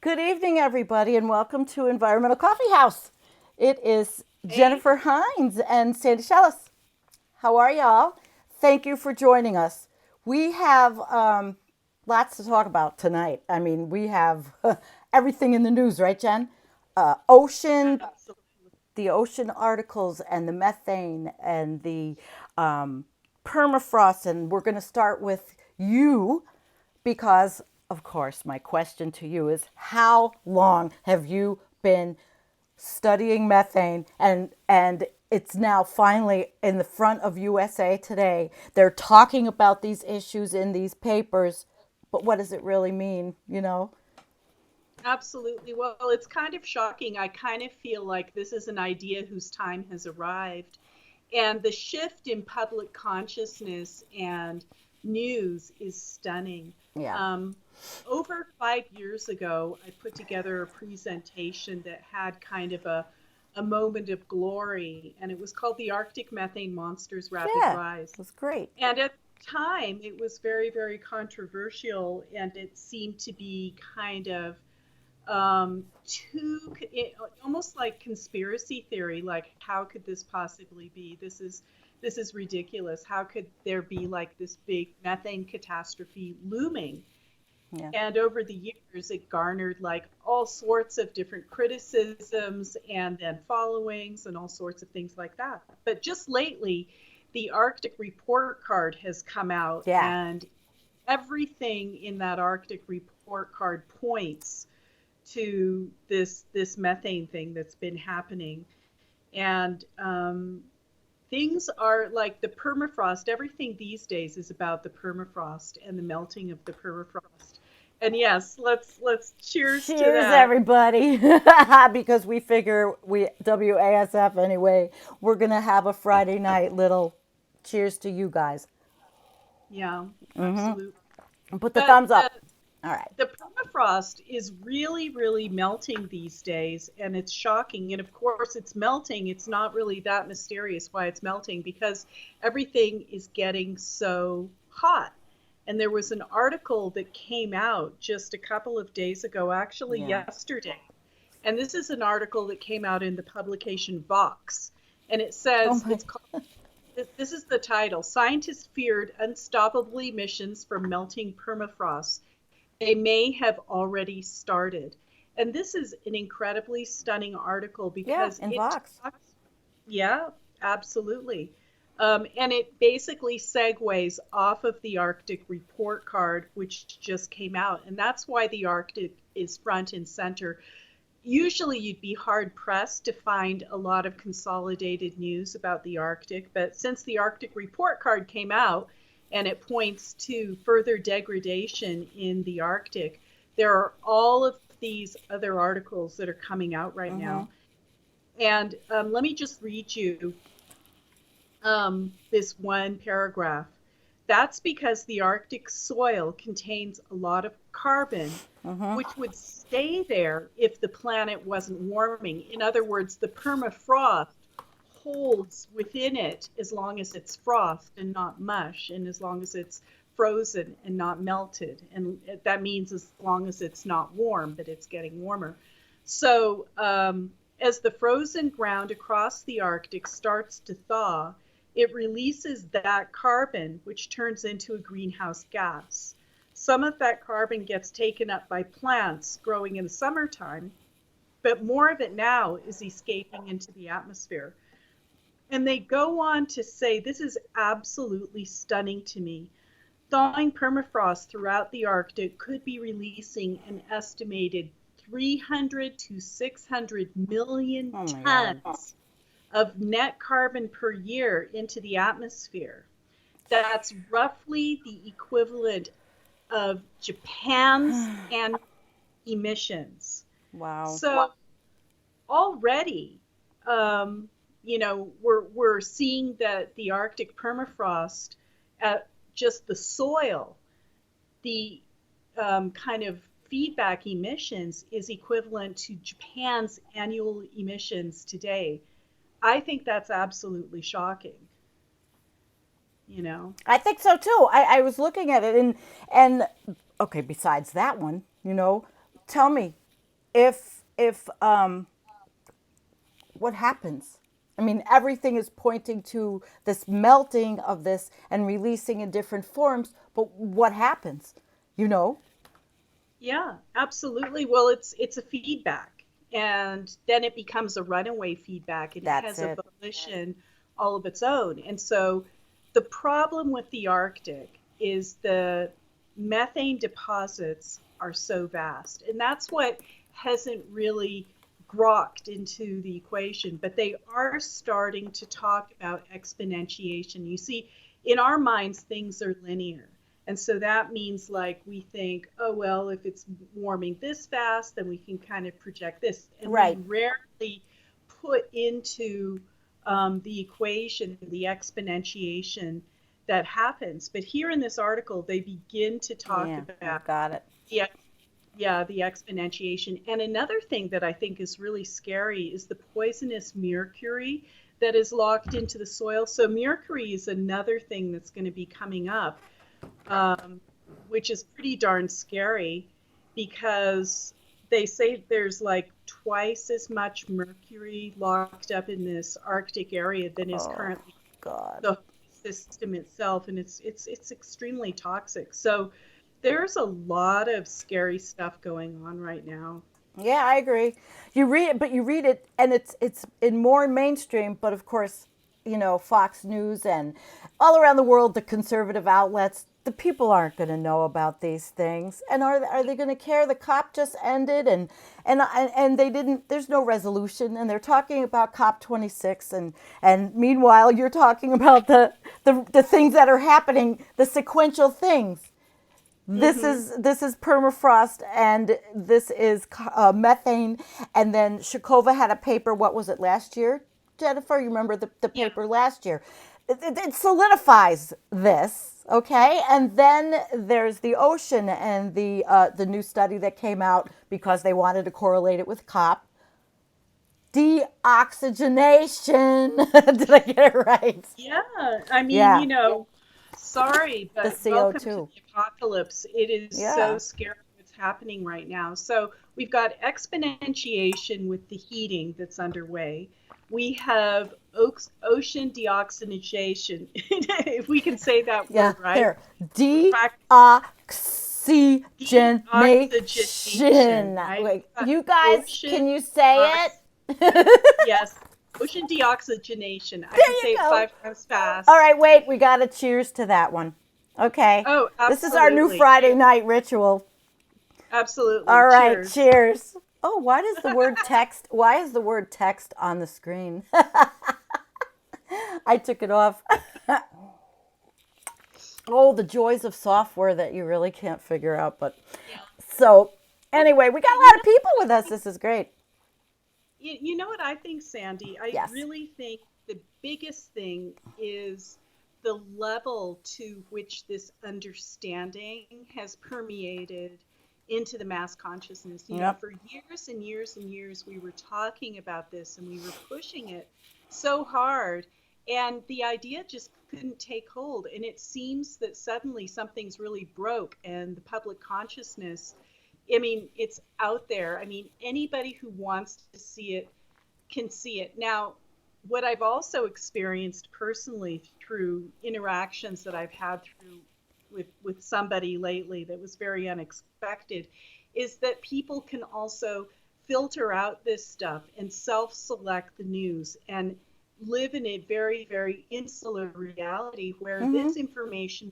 Good evening, everybody, and welcome to Environmental Coffee House. It is Hey, Jennifer Hynes and Sandy Schoelles. How are y'all? Thank you for joining us. We have lots to talk about tonight. I mean, we have everything in the news, right, Jen? Ocean, absolutely. the ocean articles, and the methane, and the permafrost. And we're going to start with you because, of course, my question to you is how long have you been studying methane? And it's now finally in the front of USA Today. They're talking about these issues in these papers, but what does it really mean, you know? Absolutely. Well, it's kind of shocking. I kind of feel like this is an idea whose time has arrived. And the shift in public consciousness and news is stunning. Yeah. Um, Over 5 years ago, I put together a presentation that had kind of a moment of glory, and it was called The Arctic Methane Monster's Rapid Yeah. It Rise. was great. And at the time, it was very, very controversial, and it seemed to be kind of almost like conspiracy theory. Like, how could this possibly be? This is ridiculous. How could there be like this big methane catastrophe looming? Yeah. And over the years, it garnered like all sorts of different criticisms and then followings and all sorts of things like that. But just lately, the Arctic report card has come out, Yeah. and everything in that Arctic report card points to this methane thing that's been happening. And things are like the permafrost. Everything these days is about the permafrost and the melting of the permafrost. And yes, let's cheers to Cheers, that. everybody. Because we figure we WASF anyway. We're gonna have a Friday night little cheers to you guys. Yeah, absolutely. And put the But thumbs up. All right. the permafrost is really, really melting these days, and it's shocking. And of course, it's melting. It's not really that mysterious why it's melting because everything is getting so hot. And there was an article that came out just a couple of days ago, actually Yeah. yesterday. And this is an article that came out in the publication Vox. And it Oh says, my. it's called, this is the title: Scientists feared unstoppable emissions from melting permafrost. They may have already started. And this is an incredibly stunning article Yeah, because in it Vox. talks, yeah, absolutely. And it basically segues off of the Arctic report card, which just came out. And that's why the Arctic is front and center. Usually, you'd be hard pressed to find a lot of consolidated news about the Arctic. But since the Arctic report card came out and it points to further degradation in the Arctic, there are all of these other articles that are coming out right Mm-hmm. now. And let me just read you this one paragraph. That's because the Arctic soil contains a lot of carbon, Mm-hmm. which would stay there if the planet wasn't warming. In other words, the permafrost holds within it as long as it's frost and not mush, and as long as it's frozen and not melted. And that means as long as it's not warm, but it's getting warmer. So, as the frozen ground across the Arctic starts to thaw, it releases that carbon, which turns into a greenhouse gas. Some of that carbon gets taken up by plants growing in the summertime, but more of it now is escaping into the atmosphere. And they go on to say this is absolutely stunning to me. Thawing permafrost throughout the Arctic could be releasing an estimated 300 to 600 million Oh my God. tons of net carbon per year into the atmosphere. That's roughly the equivalent of Japan's annual emissions. Wow. So already, we're seeing that the Arctic permafrost, at just the soil, the kind of feedback emissions is equivalent to Japan's annual emissions today. I think that's absolutely shocking, you know? I think so too. I was looking at it and okay, besides that one, tell me. if what happens? I mean, everything is pointing to this melting of this and releasing in different forms, but what happens? You know? Yeah, absolutely. Well, it's a feedback, and then it becomes a runaway feedback, and it That's has a it. volition all of its own. And so the problem with the Arctic is the methane deposits are so vast, and that's what hasn't really grokked into the equation, but they are starting to talk about exponentiation. You see, in our minds, things are linear. And so that means like we think, oh, well, if it's warming this fast, then we can kind of project this. And we Right. rarely put into the equation the exponentiation that happens. But here in this article, they begin to talk Yeah, about I've got it. the yeah, the exponentiation. And another thing that I think is really scary is the poisonous mercury that is locked into the soil. So mercury is another thing that's going to be coming up, um, which is pretty darn scary because they say there's like twice as much mercury locked up in this Arctic area than is Oh, currently God. the system itself, and it's extremely toxic. So there's a lot of scary stuff going on right now. Yeah, I agree. You read it, but you read it, and it's in more mainstream. But of course, Fox News and all around the world, the conservative outlets, the people aren't going to know about these things, and are they going to care? The COP just ended, and they didn't. There's no resolution, and they're talking about COP 26, and meanwhile, you're talking about the things that are happening, the sequential things. This Hmm. is this is permafrost, and this is methane, and then Shakova had a paper. What was it last year, Jennifer? You remember the Yeah. paper last year? It solidifies this, okay? And then there's the ocean and the new study that came out because they wanted to correlate it with COP. Deoxygenation. Did I get it right? Yeah, I mean, Yeah, sorry, the but welcome to CO2. the apocalypse. It is so Yeah. scary what's happening right now. So we've got exponentiation with the heating that's underway. We have ocean deoxygenation, if we can say that Yeah, word right. there. We're practicing deoxygenation, Deoxygenation. right? Wait, We've got you guys, ocean can you say deox, it? yes, ocean deoxygenation. I There can you say it go. 5 times fast. All right, wait, we got to cheers to that one. Okay. Oh, This is our new absolutely. Friday night ritual. Absolutely. All right, Cheers. cheers. Oh, why is the word text on the screen? I took it off. Oh, the joys of software that you really can't figure out. But Yeah. so, Well, anyway, we got a you lot of know, people with us. This is great. you know what I think, Sandy? I Yes. really think the biggest thing is the level to which this understanding has permeated into the mass consciousness. Yep. For years and years and years, we were talking about this and we were pushing it so hard, and the idea just couldn't take hold. And it seems that suddenly something's really broke, and the public consciousness, I mean, it's out there. I mean, anybody who wants to see it can see it. Now, what I've also experienced personally through interactions that I've had through with somebody lately that was very unexpected is that people can also filter out this stuff and self-select the news and live in a very, very insular reality where Mm-hmm. this information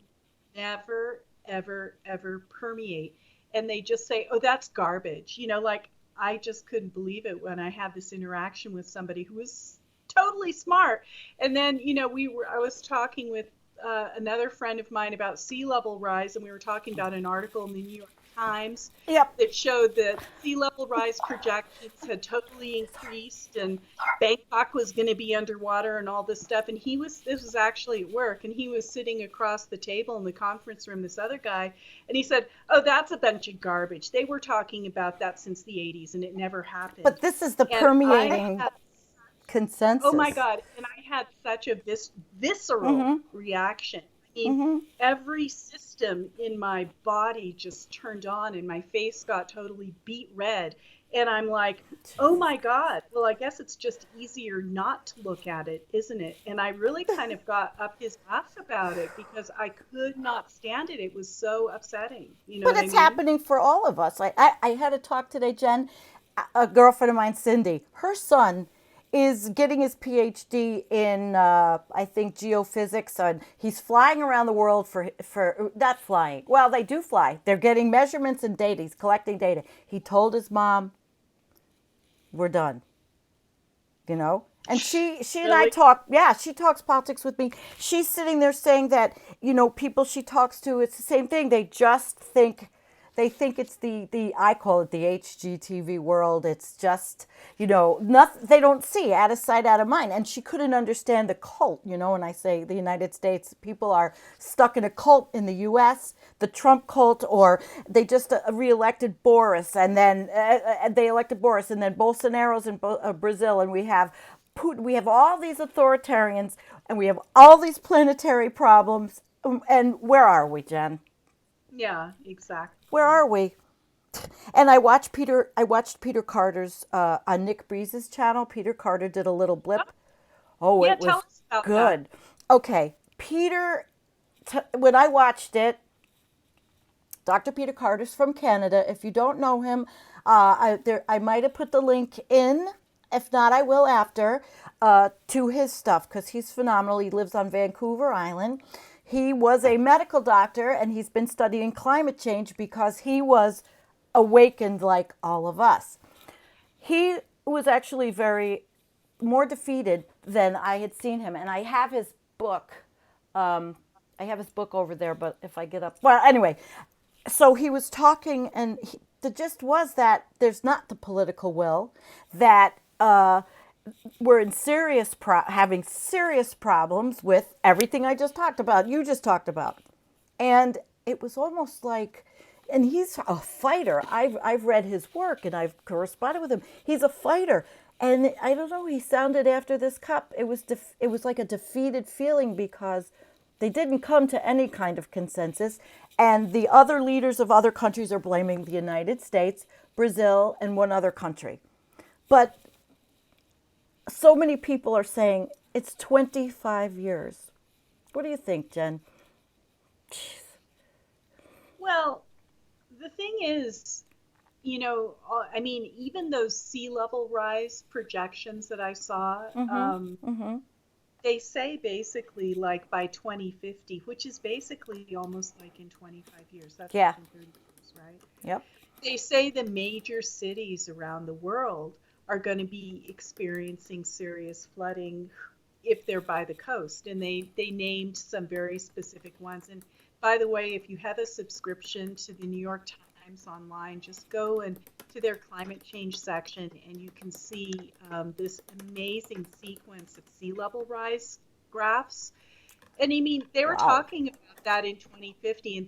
never, ever, ever permeate. And they just say, oh, that's garbage. Like I just couldn't believe it when I had this interaction with somebody who was totally smart. And then, I was talking with another friend of mine about sea level rise, and we were talking about an article in the New York Times Yep. that showed that sea level rise projections had totally Sorry. increased and Bangkok was going to be underwater and all this stuff. And this was actually at work, and he was sitting across the table in the conference room, this other guy, and he said, oh, that's a bunch of garbage. They were talking about that since the 80s and it never happened. But this is the And I permeating had Oh my consensus. God. And I had such a visceral Mm-hmm. reaction. I mean, Mm-hmm. every system in my body just turned on and my face got totally beet red. And I'm like, oh my God, well, I guess it's just easier not to look at it, isn't it? And I really kind of got up his ass about it because I could not stand it. It was so upsetting. You know But what I it's mean? happening for all of us. Like I had a talk today, Jen. A girlfriend of mine, Cindy, her son is getting his PhD in, I think, geophysics, and he's flying around the world for not flying. Well, they do fly. They're getting measurements and data. He's collecting data. He told his mom, "We're done." You know, and she and I Really? talk. Yeah, she talks politics with me. She's sitting there saying that, people she talks to, it's the same thing. They think it's the I call it the HGTV world. It's just, nothing. They don't see, out of sight, out of mind. And she couldn't understand the cult. And I say the United States people are stuck in a cult in the U.S., the Trump cult, or they just reelected Boris, and then they elected Boris, and then Bolsonaro's in Brazil, and we have Putin. We have all these authoritarians, and we have all these planetary problems. And where are we, Jen? Yeah, Where exactly. are we? And I watched Peter Carter's on Nick Breeze's channel. Peter Carter did a little Oh, blip. Oh, yeah, it tell was us about that. good. Okay, when I watched it, Dr. Peter Carter's from Canada. If you don't know him, I might have put the link in. If not, I will after, to his stuff, because he's phenomenal. He lives on Vancouver Island. He was a medical doctor, and he's been studying climate change because he was awakened like all of us. He was actually very more defeated than I had seen him, and I have his book. I have his book over there, but if I get up, well, anyway, so he was talking, and the gist was that there's not the political will, that we're in having serious problems with everything I just talked about. You just talked about, and it was almost like, and he's a fighter. I've read his work and I've corresponded with him. He's a fighter, and I don't know. He sounded after this cup. It was like a defeated feeling because they didn't come to any kind of consensus, and the other leaders of other countries are blaming the United States, Brazil, and one other country. But so many people are saying it's 25 years. What do you think, Jen? Well, the thing is, I mean, even those sea level rise projections that I saw, they say basically like by 2050, which is basically almost like in 25 years. That's Yeah. like in 30 years, right? Yep. They say the major cities around the world are going to be experiencing serious flooding if they're by the coast. And they named some very specific ones. And by the way, if you have a subscription to the New York Times online, just go and to their climate change section, and you can see this amazing sequence of sea level rise graphs. And I mean, they were Wow. talking about that in 2050,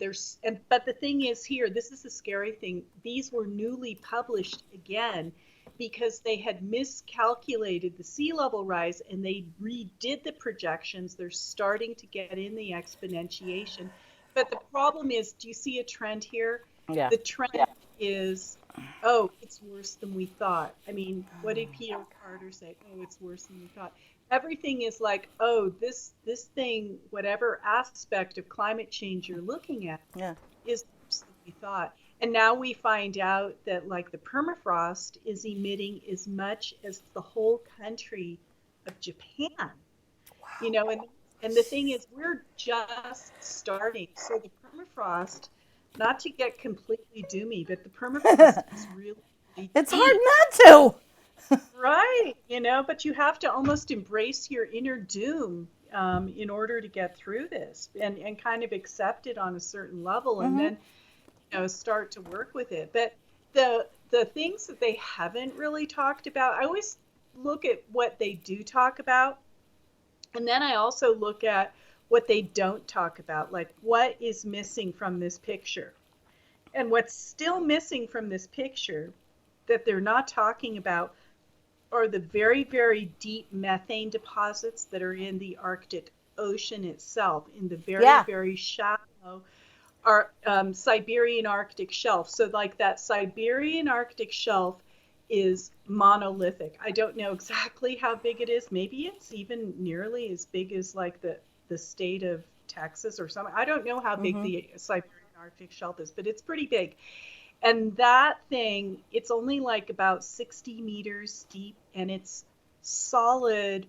but the thing is here, this is the scary thing. These were newly published again because they had miscalculated the sea level rise and they redid the projections. They're starting to get in the exponentiation. But the problem is, do you see a trend here? Yeah. The trend is, oh, it's worse than we thought. I mean, what did Peter Carter say? Oh, it's worse than we thought. Everything is like, oh, this thing, whatever aspect of climate change you're looking at, Yeah. is worse than we thought. And now we find out that like the permafrost is emitting as much as the whole country of Japan. And the thing is, we're just starting. So the permafrost, not to get completely doomy, but the permafrost is really, really It's hard deep. not to. Right, but you have to almost embrace your inner doom in order to get through this, and kind of accept it on a certain level, and then start to work with it. But the things that they haven't really talked about, I always look at what they do talk about, and then I also look at what they don't talk about, like what is missing from this picture. And what's still missing from this picture that they're not talking about are the very, very deep methane deposits that are in the Arctic Ocean itself, in the very, Yeah. very shallow Siberian Arctic shelf. So, like that Siberian Arctic shelf is monolithic. I don't know exactly how big it is. Maybe it's even nearly as big as like the state of Texas or something. I don't know how big Mm-hmm. the Siberian Arctic shelf is, but it's pretty big. And that thing, it's only like about 60 meters deep, and it's solid,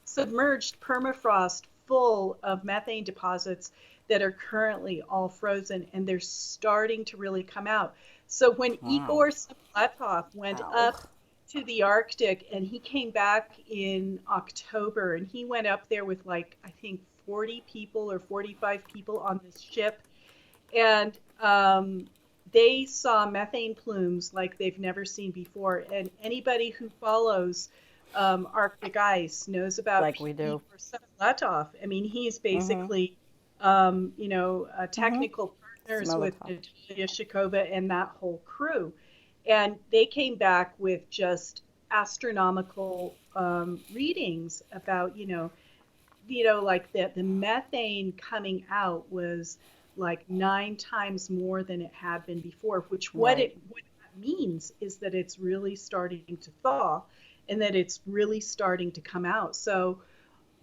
submerged permafrost full of methane deposits that are currently all frozen, and they're starting to really come out. So when Wow. Igor Sapletov went Wow. up to the Arctic, and he came back in October, and he went up there with like, I think 40 people or 45 people on this ship, and they saw methane plumes like they've never seen before. And anybody who follows Arctic ice knows about Like we do. Igor Sapletov. I mean, he's Mm-hmm. basically, Mm-hmm. technical partners Smell it. with Natalia Shakova and that whole crew. And they came back with just astronomical readings about, like the methane coming out was like 9 times more than it had been before, which Right. what that means is that it's really starting to thaw and that it's really starting to come out. So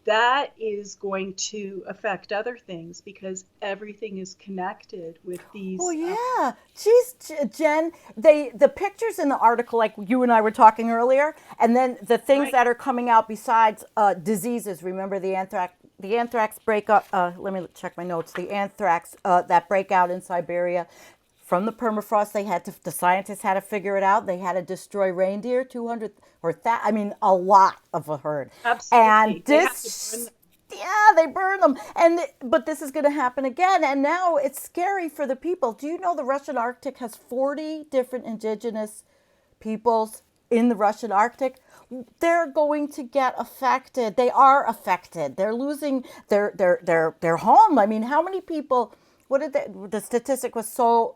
that is going to affect other things because everything is connected with Oh these. yeah, geez, Jen. The pictures in the article, like you and I were talking earlier, and then the things Right. that are coming out besides diseases. Remember the anthrax breakup. Let me check my notes. The anthrax that breakout in Siberia from the permafrost. The scientists had to figure it out. They had to destroy reindeer, 200 or that. I mean, a lot of a herd, and Absolutely. They have to burn this them. yeah, they burn them. But this is going to happen again, and now it's scary for the people. Do you know the Russian Arctic has 40 different indigenous peoples in the Russian Arctic? They're going to get affected. They are affected. They're losing their home. I mean, how many people? What did the statistic was so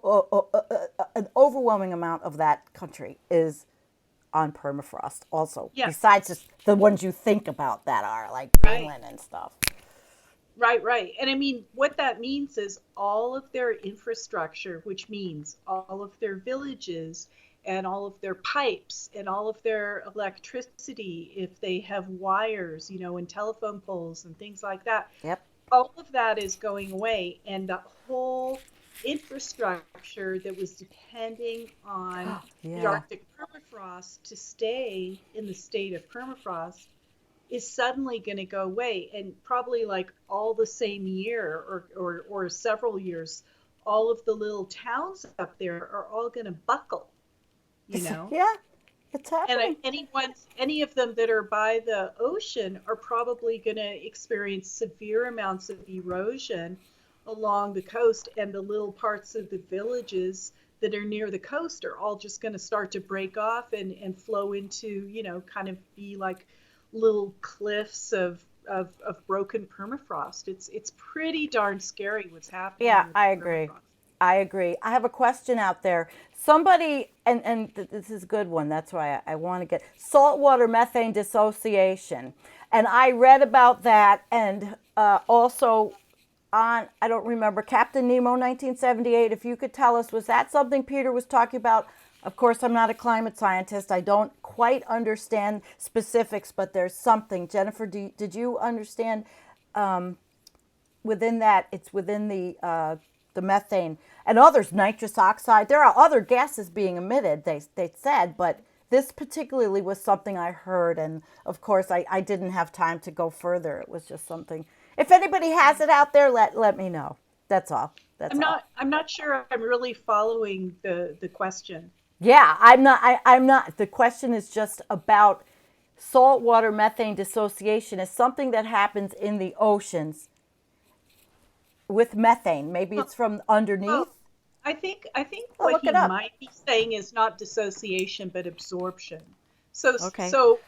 an overwhelming amount of that country is on permafrost also, Yeah. besides just the ones you think about that are like Right. Greenland and stuff. Right, right. And I mean, what that means is all of their infrastructure, which means all of their villages and all of their pipes and all of their electricity, if they have wires, and telephone poles and things like that, Yep. all of that is going away. And the whole infrastructure that was depending on the Yeah. Arctic permafrost to stay in the state of permafrost is suddenly going to go away, and probably like all the same year or several years, all of the little towns up there are all going to buckle, you know Yeah. It's and happening. any of them that are by the ocean are probably going to experience severe amounts of erosion along the coast, and the little parts of the villages that are near the coast are all just going to start to break off and flow into, kind of be like little cliffs of broken permafrost. It's pretty darn scary what's happening Yeah, with I the agree. permafrost. I agree. I have a question out there. Somebody, this is a good one. That's why I want to get saltwater methane dissociation. And I read about that, and also on, I don't remember, Captain Nemo 1978. If you could tell us, was that something Peter was talking about? Of course, I'm not a climate scientist. I don't quite understand specifics, but there's something. Jennifer, did you understand within that? It's within the methane and others, nitrous oxide. There are other gases being emitted, they said, but this particularly was something I heard. And of course, I didn't have time to go further. It was just something. If anybody has it out there, let me know. That's all. That's all. I'm not sure I'm really following the question. Yeah, I'm not. The question is just about saltwater methane dissociation is something that happens in the oceans with methane. Maybe it's from Well, underneath. I think I'll what look he it up. might be saying is not dissociation but absorption. So Okay. so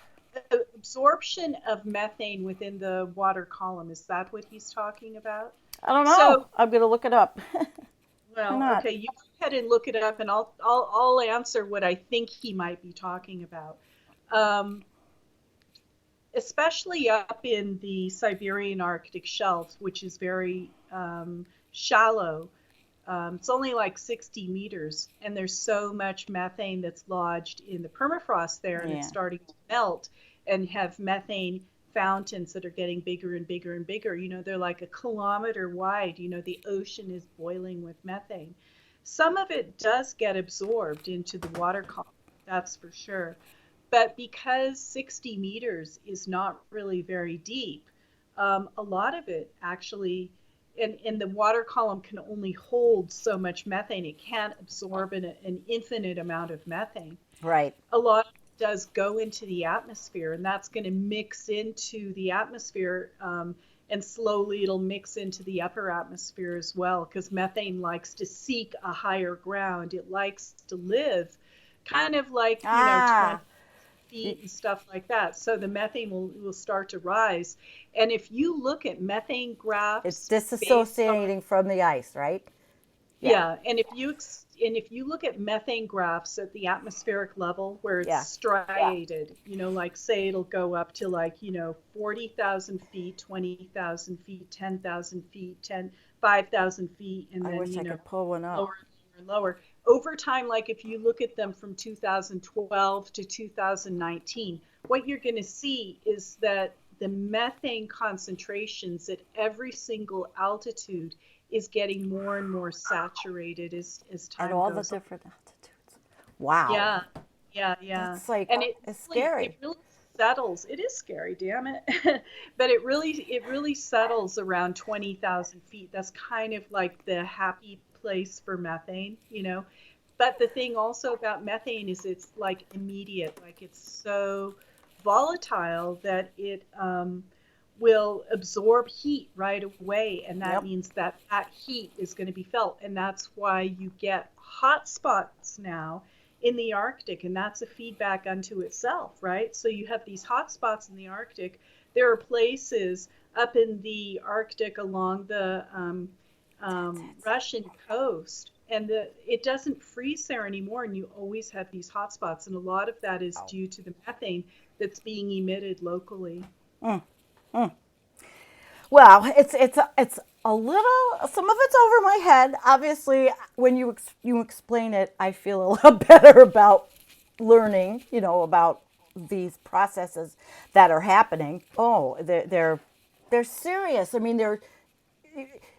absorption of methane within the water column, is that what he's talking about? I don't know. So, I'm going to look it up. Why well, not? okay, you go ahead and look it up, and I'll answer what I think he might be talking about. Um, Especially up in the Siberian Arctic shelf, which is very shallow. it's only like 60 meters, and there's so much methane that's lodged in the permafrost there, and it's Yeah. starting to melt and have methane fountains that are getting bigger and bigger and bigger. They're like a kilometer wide. The ocean is boiling with methane. Some of it does get absorbed into the water column, that's for sure. But because 60 meters is not really very deep, a lot of it actually, and the water column can only hold so much methane. It can't absorb an infinite amount of methane. Right. A lot of it does go into the atmosphere, and that's going to mix into the atmosphere, and slowly it'll mix into the upper atmosphere as well, because methane likes to seek a higher ground. It likes to live kind of like, 20 Ah, feet and stuff like that. So the methane will start to rise. And if you look at methane it's graphs based on, disassociating from the ice, right? Yeah. yeah, and if you look at methane graphs at the atmospheric level where it's Yeah. striated, like say it'll go up to like, 40,000 feet, 20,000 feet, 10,000 feet, 5,000 feet, and I then, wish I could pull one up. lower and lower, lower. Over time, like if you look at them from 2012 to 2019, what you're going to see is that the methane concentrations at every single altitude is getting more and more saturated as At time all the goes on. different altitudes. Wow. Yeah, yeah. That's like, And it it's really it scary. really settles. It is scary, damn it. But it really settles around 20,000 feet. That's kind of like the happy place for methane. But the thing also about methane is it's like immediate, like it's so volatile that it will absorb heat right away, and that Yep. means that that heat is going to be felt, and that's why you get hot spots now in the Arctic, and that's a feedback unto itself, right? So you have these hot spots in the Arctic. There are places up in the Arctic along the Russian coast, and it doesn't freeze there anymore, and you always have these hot spots, and a lot of that is Wow. due to the methane that's being emitted locally. Mm, mm. Well, it's a little. Some of it's over my head. Obviously, when you explain it, I feel a lot better about learning. About these processes that are happening. Oh, they're serious. I mean,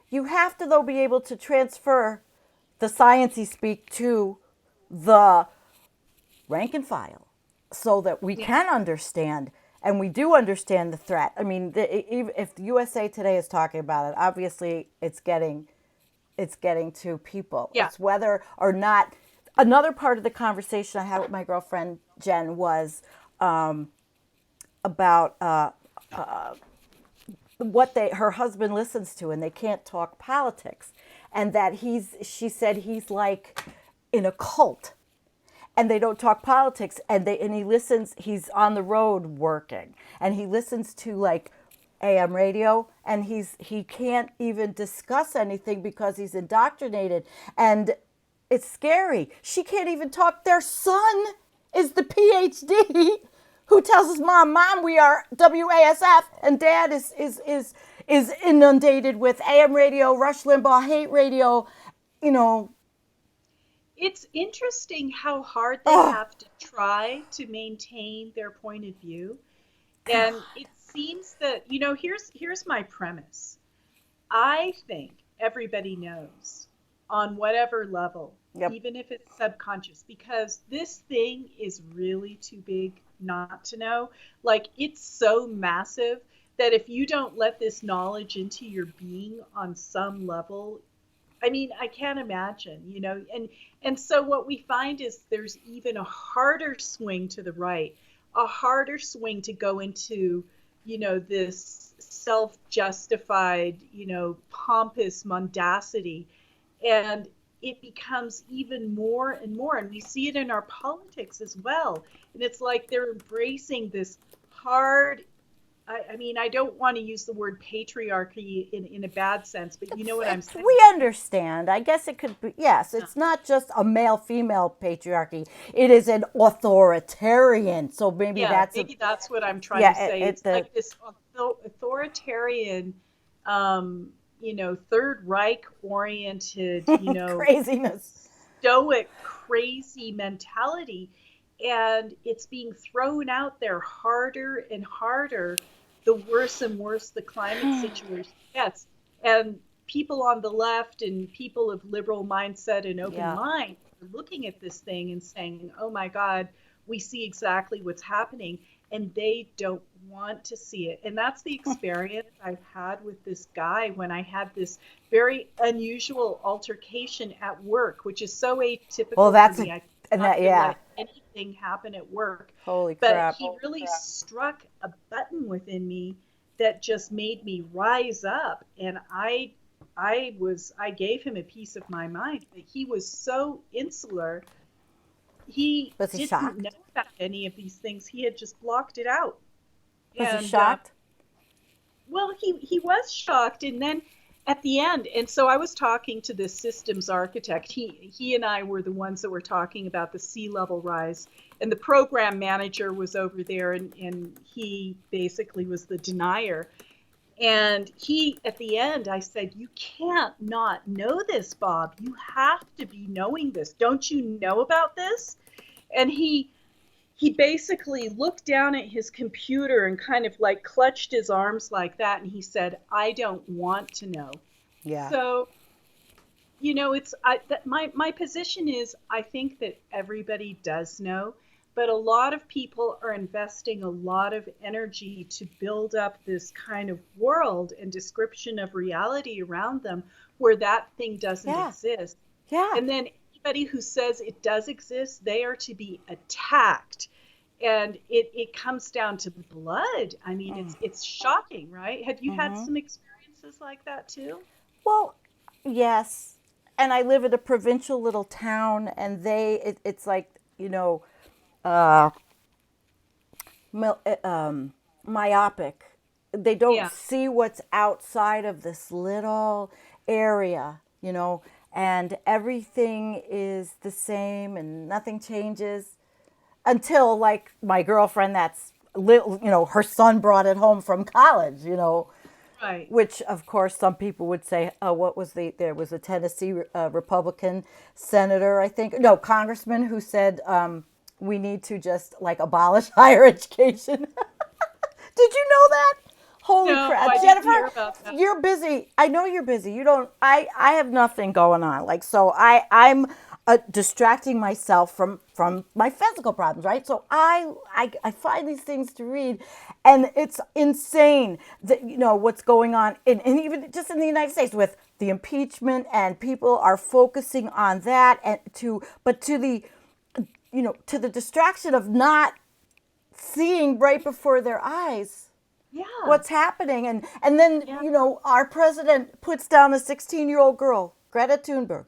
you have to though be able to transfer the sciencey speak to the rank and file so that we Yeah. can understand and we do understand the threat. I mean, if the USA Today is talking about it, obviously it's getting to people. Yeah. It's whether or not. Another part of the conversation I had with my girlfriend Jen was about what her husband listens to, and they can't talk politics, and that she said he's like in a cult and they don't talk politics, and he listens. He's on the road working and he listens to like AM radio, and he can't even discuss anything because he's indoctrinated, and it's scary. She can't even talk. Their son is the PhD who tells his mom, we are WASF, and dad is inundated with AM radio, Rush Limbaugh hate radio, you know. It's interesting how hard they Oh have to try to maintain their point of view. God. And it seems that, here's my premise. I think everybody knows on whatever level, Yep. even if it's subconscious, because this thing is really too big not to know. Like, it's so massive that if you don't let this knowledge into your being on some level, I mean, I can't imagine. And so what we find is there's even a harder swing to the right, a harder swing to go into, this self-justified, pompous mundacity. And it becomes even more and more. And we see it in our politics as well. And it's like they're embracing this hard, I mean, I don't want to use the word patriarchy in a bad sense, but you know what I'm saying. We understand. I guess it could be, yes, it's not just a male female patriarchy, it is an authoritarian. So maybe Yeah, that's maybe that's what I'm trying to yeah, say. It's the like this authoritarian, um, Third Reich oriented, Craziness. stoic, crazy mentality. And it's being thrown out there harder and harder the worse and worse the climate situation gets. And people on the left and people of liberal mindset and open Yeah. mind are looking at this thing and saying, oh my God, we see exactly what's happening. And they don't want to see it. And that's the experience I've had with this guy when I had this very unusual altercation at work, which is so Well, atypical for that's me. a, I and not that, to yeah. let anything happen at work. Holy But crap. he really struck a button within me that just made me rise up. And I gave him a piece of my mind. But he was so insular. He Was he didn't know shocked? about any of these things. He had just blocked it out. Was he And shocked? well, he was shocked, and then at the end, and so I was talking to this systems architect. He and I were the ones that were talking about the sea level rise, and the program manager was over there, and he basically was the denier. And he, at the end, I said, "You can't not know this, Bob. You have to be knowing this. Don't you know about this?" And he basically looked down at his computer and kind of like clutched his arms like that, and he said, I don't want to know. Yeah. So, it's my position is I think that everybody does know, but a lot of people are investing a lot of energy to build up this kind of world and description of reality around them where that thing doesn't Yeah. exist. Yeah. And then anybody who says it does exist, they are to be attacked. And it comes down to blood. I mean, it's shocking, right? Have you had some experiences like that too? Well, yes. And I live in a provincial little town, and it's like, uh, myopic. They don't Yeah. see what's outside of this little area, and everything is the same and nothing changes until, like, my girlfriend that's little, her son brought it home from college, Right. which of course some people would say, oh, there was a Tennessee Republican senator, I think, no, congressman, who said, we need to just like abolish higher education. Did you know that? Holy No, crap. I didn't Jennifer, hear about that. you're busy. I know you're busy. You don't, I have nothing going on. Like, so I'm distracting myself from my physical problems, right? So I find these things to read, and it's insane that, what's going on and even just in the United States with the impeachment, and people are focusing on that, and but to the, to the distraction of not seeing right before their eyes Yeah. what's happening. And then, Yeah. our president puts down a 16-year-old girl, Greta Thunberg.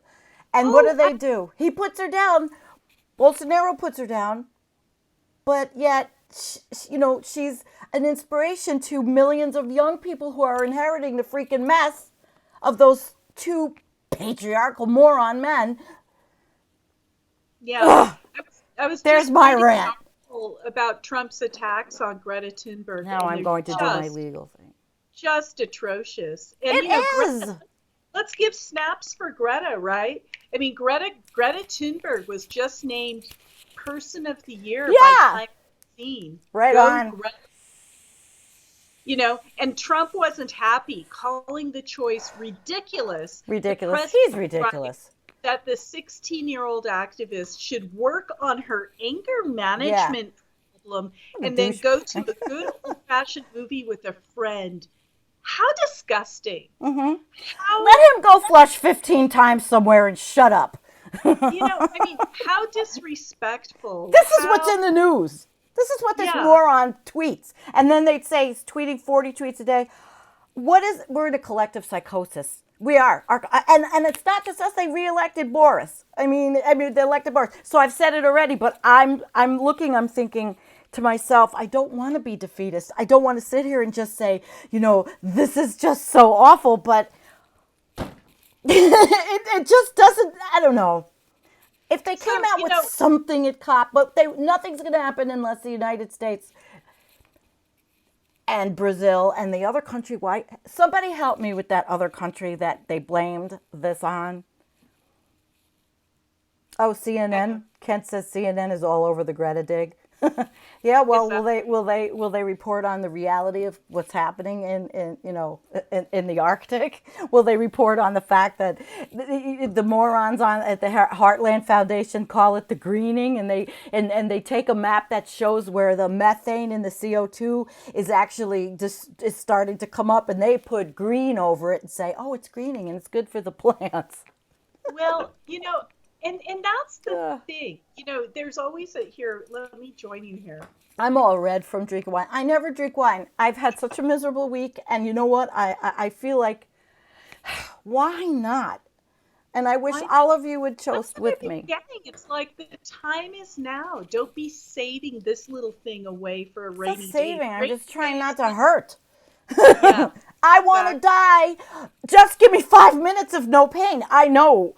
And what Oh, do? He puts her down. Bolsonaro puts her down. But yet, she's an inspiration to millions of young people who are inheriting the freaking mess of those two patriarchal moron men. yeah. Ugh, I was there's just my reading an rant. article about Trump's attacks on Greta Thunberg, Now and I'm they're going to do my just legal thing. just atrocious. And It Greta, is. let's give snaps for Greta, right? I mean, Greta Thunberg was just named Person of the Year by Yeah. Time Magazine. Right Go on. Greta. And Trump wasn't happy, calling the choice ridiculous. The Ridiculous. president He's ridiculous. that the 16-year-old activist should work on her anger Yeah. management problem What a and then go to douchebag. a good old-fashioned movie with a friend. How disgusting. How, Let him go flush 15 times somewhere and shut up. I mean, how disrespectful. This is what's How, in the news. This is what this yeah. moron tweets. And then they'd say he's tweeting 40 tweets a day. We're in a collective psychosis. We are. And it's not just us, they reelected Boris. I mean, they elected Boris. So I've said it already, but I'm thinking to myself, I don't want to be defeatist. I don't want to sit here and just say, this is just so awful, but it just doesn't, I don't know. If they So, came out with something at COP, but nothing's going to happen unless the United States and Brazil and the other country. Why? Somebody help me with that other country that they blamed this on. Oh, I don't, CNN. Kent says CNN is all over the Greta dig. Yeah, is well, that, will they report on the reality of what's happening in in the Arctic? Will they report on the fact that the morons on at the Heartland Foundation call it the greening, and they take a map that shows where the methane and the CO2 is actually just is starting to come up, and they put green over it and say, oh, it's greening and it's good for the plants. well, and that's the Ugh. thing. There's always a here, let me join you here. I'm all red from drinking wine. I never drink wine. I've had such a miserable week, and you know what? I feel like, why not? And I wish Why not? all of you would That's toast what I've with been me. getting. It's like the time is now. Don't be saving this little thing away for a It's not rainy day. saving. I'm Rainy just trying days not to come. hurt. Yeah, I want to exactly. die. Just give me 5 minutes of no pain. I know.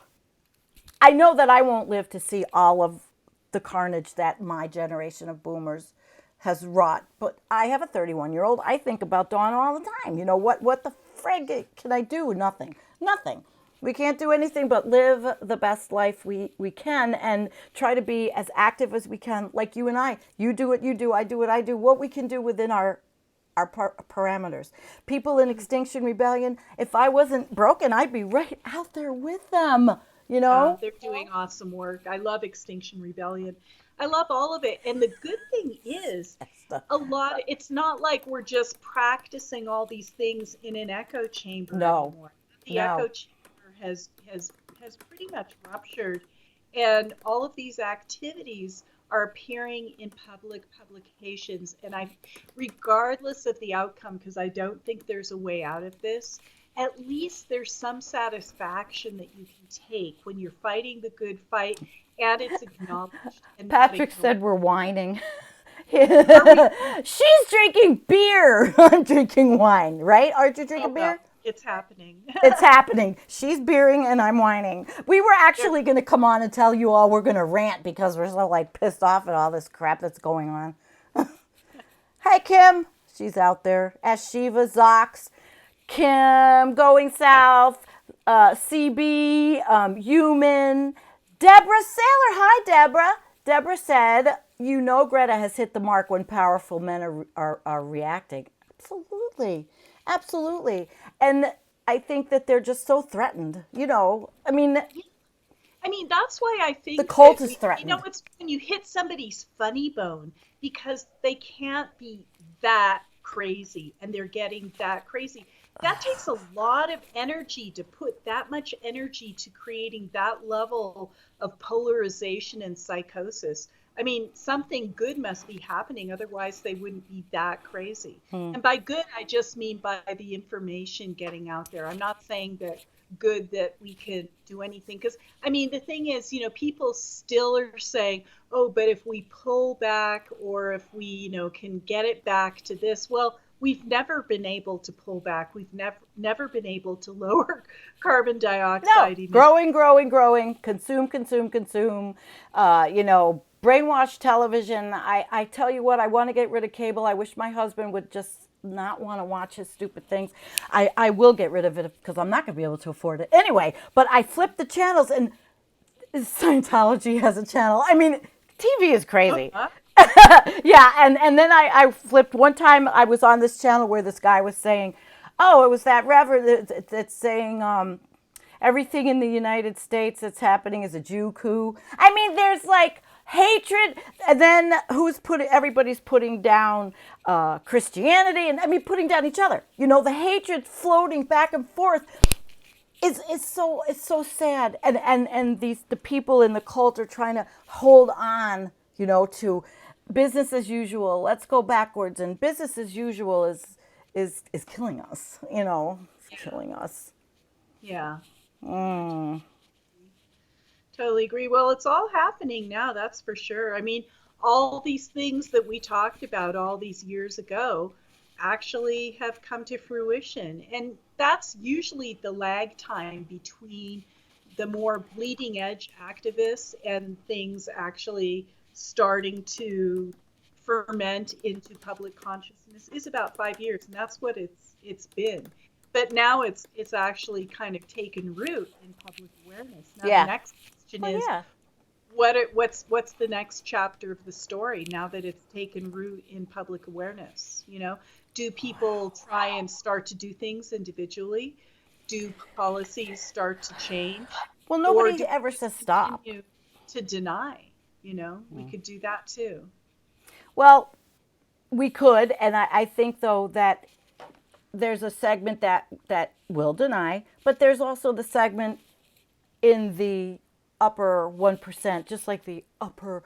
I know that I won't live to see all of the carnage that my generation of boomers has wrought. But I have a 31-year-old. I think about Dawn all the time. You know, what the frig can I do? Nothing. Nothing. We can't do anything but live the best life we can and try to be as active as we can, like you and I. You do what you do, I do what I do, what we can do within our parameters. People in Extinction Rebellion, if I wasn't broken, I'd be right out there with them, you Yeah, know? they're doing awesome work. I love Extinction Rebellion. I love all of it. And the good thing is, That's the, it's not like we're just practicing all these things in an echo chamber no, anymore. The echo no. chamber has pretty much ruptured, and all of these activities are appearing in public publications. And regardless of the outcome, because I don't think there's a way out of this, at least there's some satisfaction that you can take when you're fighting the good fight and it's acknowledged and not Patrick ignored. said we're whining. Are we? She's drinking beer. I'm drinking wine, right? Aren't you Oh, drinking beer? well, it's happening. It's happening. She's beering and I'm whining. We were There- actually going to come on and tell you all we're going to rant because we're so like pissed off at all this crap that's going on. Hey, Kim. She's out there. As Shiva, Zox, Kim, Going South, CB, Human, Deborah Sailor. Hi, Deborah. Deborah said, you know, Greta has hit the mark when powerful men are reacting. Absolutely. Absolutely. And I think that they're just so threatened. You know, I mean, I mean, that's why I the think cult that is threatened. it's when you hit somebody's funny bone because they can't be that crazy and they're getting that crazy. That takes a lot of energy to put that much energy to creating that level of polarization and psychosis. I mean, something good must be happening, otherwise, they wouldn't be that crazy. And by good, I just mean by the information getting out there. I'm not saying that good that we could do anything because I mean the thing is people still are saying, oh, but if we pull back or if we can get it back to this, well, we've never been able to pull back. We've never been able to lower carbon No, dioxide emissions. growing, growing, growing. Consume, consume, consume. Brainwash television. I tell you what, I want to get rid of cable. I wish my husband would just not want to watch his stupid things. I will get rid of it because I'm not going to be able to afford it anyway. But I flip the channels and Scientology has a channel. I mean, TV is crazy. Huh? Yeah, and then I flipped one time. I was on this channel where this guy was saying, "Oh, it was that reverend that's saying everything in the United States that's happening is a Jew coup." I mean, there's like hatred, and then everybody's putting down Christianity, and I mean putting down each other. You know, the hatred floating back and forth it's so sad, and the people in the cult are trying to hold on, to business as usual. Let's go backwards, and business as usual is killing us. It's Yeah, killing us. yeah, Mm. totally agree. Well, it's all happening now, that's for sure. I mean, all these things that we talked about all these years ago actually have come to fruition. And that's usually the lag time between the more bleeding edge activists and things actually starting to ferment into public consciousness is about 5 years, and that's what it's been. But now it's actually kind of taken root in public awareness. Now the Yeah. next question Well, is, yeah. what's the next chapter of the story now that it's taken root in public awareness? Do people try and start to do things individually? Do policies start to change? Well, Or nobody do ever we just says stop. continue to deny? We could do that too. Well, we could, and I think though that there's a segment that will deny, but there's also the segment in the upper 1%, just like the upper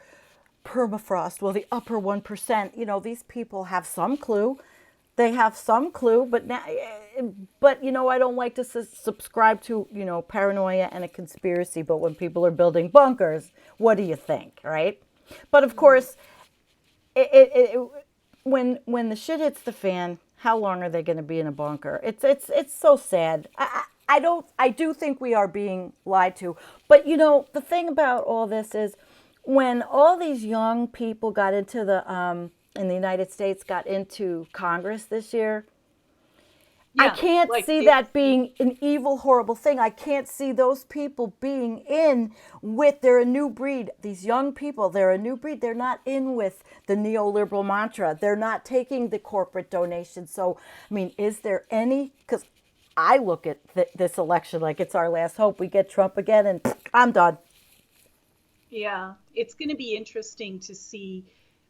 permafrost. Well, the upper 1%, these people have some clue. They have some clue, but now, but I don't like to subscribe to paranoia and a conspiracy. But when people are building bunkers, what do you think, right? But of course, it when the shit hits the fan, how long are they going to be in a bunker? It's so sad. I do think we are being lied to. But the thing about all this is, when all these young people got into in the United States, got into Congress this year, I Yeah, can't like see they, that being an evil, horrible thing. I can't see those people being in with, they're a new breed. These young people, they're a new breed. They're not in with the neoliberal mantra. They're not taking the corporate donations. So, I mean, is there any, because I look at this election like it's our last hope. We get Trump again and I'm done. yeah, it's going to be interesting to see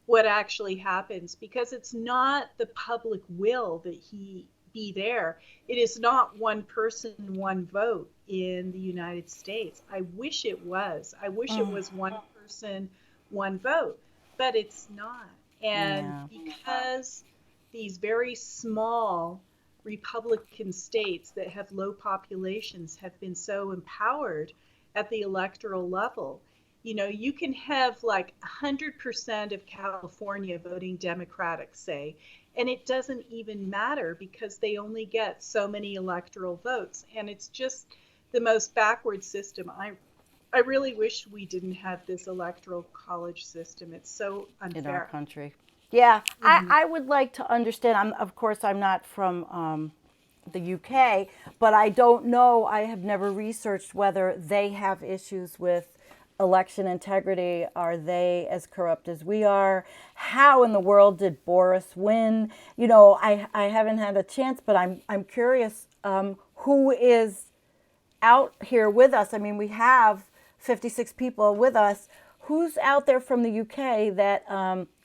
what actually happens, because it's not the public will that he be there. It is not one person, one vote in the United States. I wish it was. I wish it was one person, one vote, but it's not. And Yeah. because these very small Republican states that have low populations have been so empowered at the electoral level, you can have like 100% of California voting Democratic, say, and it doesn't even matter because they only get so many electoral votes. And it's just the most backward system. I really wish we didn't have this electoral college system. It's so In our unfair. country. Yeah, Hmm. I would like to understand. Of course, I'm not from the UK, but I don't know. I have never researched whether they have issues with election integrity. Are they as corrupt as we are? How in the world did Boris win? I haven't had a chance, but I'm curious who is out here with us. I mean, we have 56 people with us. Who's out there from the UK that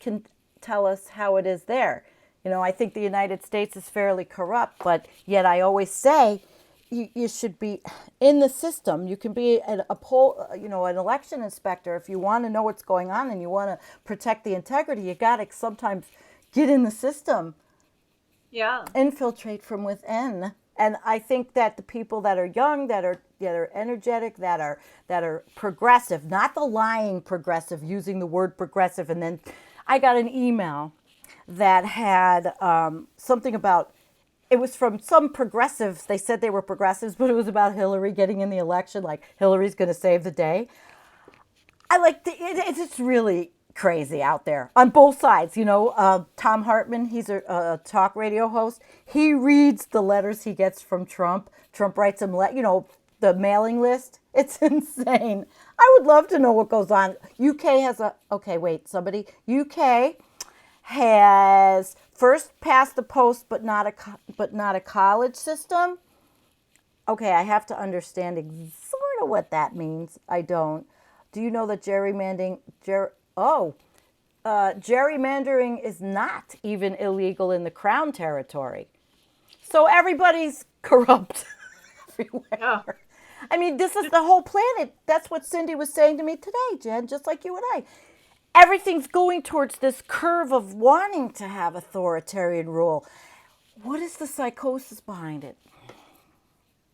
can tell us how it is there? I think the United States is fairly corrupt, but yet I always say you should be in the system. You can be a poll, an election inspector. If you want to know what's going on and you want to protect the integrity, you got to sometimes get in the system, Yeah. infiltrate from within. And I think that the people that are young, that are energetic, that are progressive, not the lying progressive, using the word progressive. And then I got an email that had something about, it was from some progressives. They said they were progressives, but it was about Hillary getting in the election, like Hillary's going to save the day. It's really crazy out there on both sides. Tom Hartman, he's a talk radio host. He reads the letters he gets from Trump. Trump writes him, the mailing list. It's insane. I would love to know what goes on. UK has first past the post, but not a college system. Okay, I have to understand sort of what that means. I don't. Do you know that gerrymandering is not even illegal in the Crown territory? So everybody's corrupt Yeah. everywhere. I mean, this is the whole planet. That's what Cindy was saying to me today, Jen, just like you and I. Everything's going towards this curve of wanting to have authoritarian rule. What is the psychosis behind it?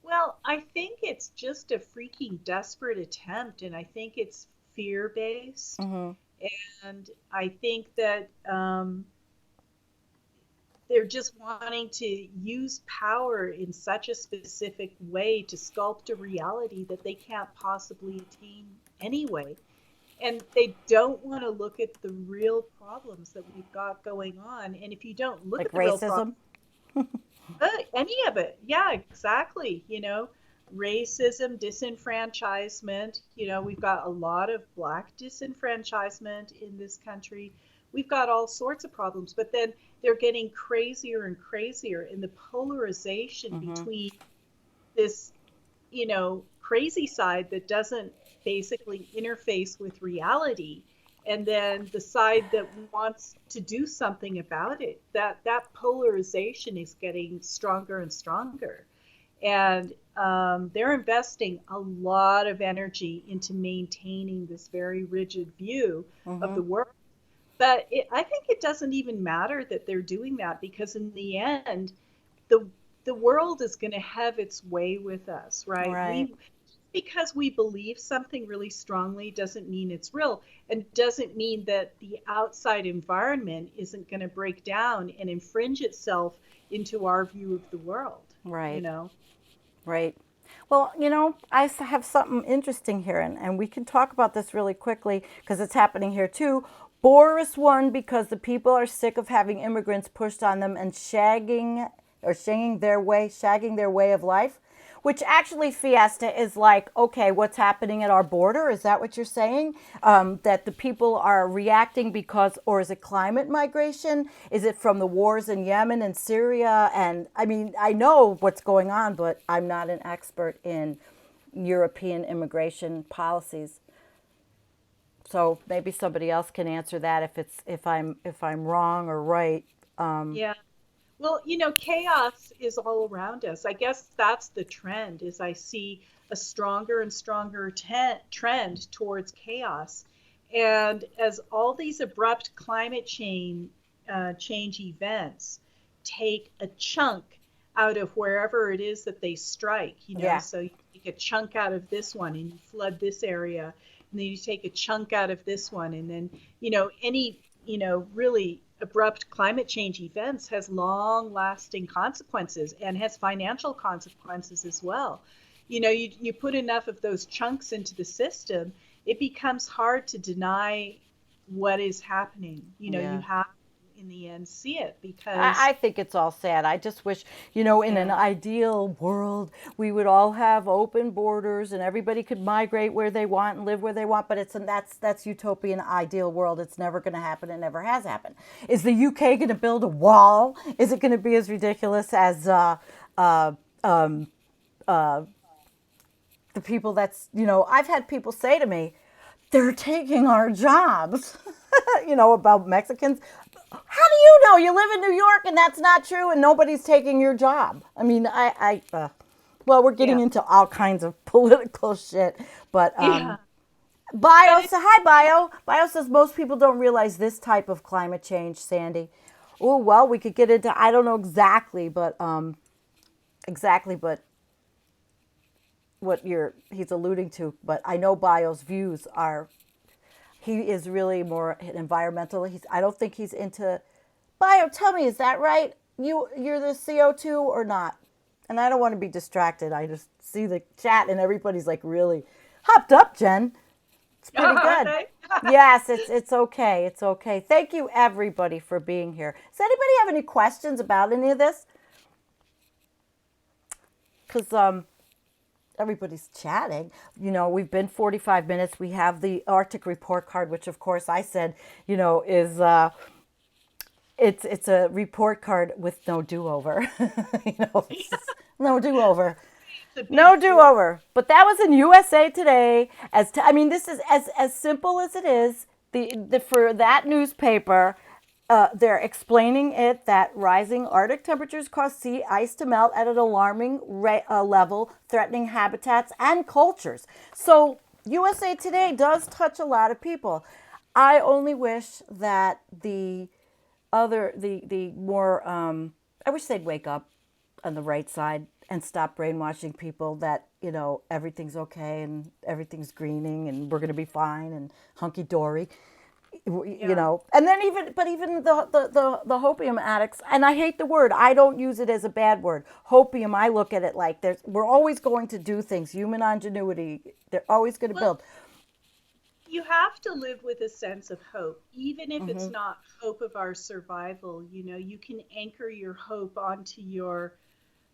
Well, I think it's just a freaking desperate attempt, and I think it's fear based. And I think that they're just wanting to use power in such a specific way to sculpt a reality that they can't possibly attain anyway. And they don't want to look at the real problems that we've got going on. And if you don't look Like at the real problems, racism. any of it, yeah, exactly. Racism, disenfranchisement. We've got a lot of Black disenfranchisement in this country. We've got all sorts of problems, but then they're getting crazier and crazier in the polarization between this crazy side that doesn't basically interface with reality, and then the side that wants to do something about it. That polarization is getting stronger and stronger. And they're investing a lot of energy into maintaining this very rigid view of the world. But I think it doesn't even matter that they're doing that, because in the end, the the world is going to have its way with us, right? Right. We Because we believe something really strongly doesn't mean it's real, and doesn't mean that the outside environment isn't going to break down and infringe itself into our view of the world, you Right. know? Right. Well, have something interesting here, and we can talk about this really quickly because it's happening here too. Boris won because the people are sick of having immigrants pushed on them and shagging their way of life. Which actually, Fiesta is like, okay, what's happening at our border? Is that what you're saying? That the people are reacting because, or is it climate migration? Is it from the wars in Yemen and Syria? And I mean, I know what's going on, but I'm not an expert in European immigration policies. So maybe somebody else can answer that if I'm wrong or right. Yeah. Well, chaos is all around us. I guess that's the trend, is I see a stronger and stronger trend towards chaos. And as all these abrupt change events take a chunk out of wherever it is that they strike, Yeah. so you take a chunk out of this one and you flood this area, and then you take a chunk out of this one, and then, any, really abrupt climate change events has long lasting consequences and has financial consequences as well. You put enough of those chunks into the system, it becomes hard to deny what is happening. You Yeah. have to, in the end, see it, I because, think it's all sad. I just wish, in an yeah, ideal world, we would all have open borders and everybody could migrate where they want and live where they want. But that's utopian ideal world. It's never going to happen. It never has happened. Is the UK going to build a wall? Is it going to be as ridiculous as uh, the people I've had people say to me, they're taking our jobs, about Mexicans. How do you know? You live in New York and that's not true and nobody's taking your job. I mean, well, we're getting yeah, into all kinds of political shit, but yeah. But Bio, it, so hi Bio. Bio says most people don't realize this type of climate change, Sandy. Oh, well, we could get into, I don't know exactly, but what he's alluding to, but I know Bio's views are he is really more environmental. I don't think he's into Bio. Tell me, is that right? You're the CO2 or not? And I don't want to be distracted. I just see the chat and everybody's like really hopped up, Jen. It's pretty are good. they? Yes, it's okay. It's okay. Thank you everybody for being here. Does anybody have any questions about any of this? Because everybody's chatting. We've been 45 minutes. We have the Arctic report card, which of course I said, is it's a report card with no do-over. It's just no do-over. It's a big No do-over. But that was in USA Today. I mean, this is as simple as it is. The for that newspaper, they're explaining it that rising Arctic temperatures cause sea ice to melt at an alarming level, threatening habitats and cultures. So USA Today does touch a lot of people. I only wish that the more I wish they'd wake up on the right side and stop brainwashing people that everything's okay and everything's greening and we're going to be fine and hunky dory. Yeah. And then even the hopium addicts, and I hate the word, I don't use it as a bad word. Hopium, I look at it like we're always going to do things, human ingenuity, they're always going to Well, build. you have to live with a sense of hope, even if it's not hope of our survival. You can anchor your hope onto your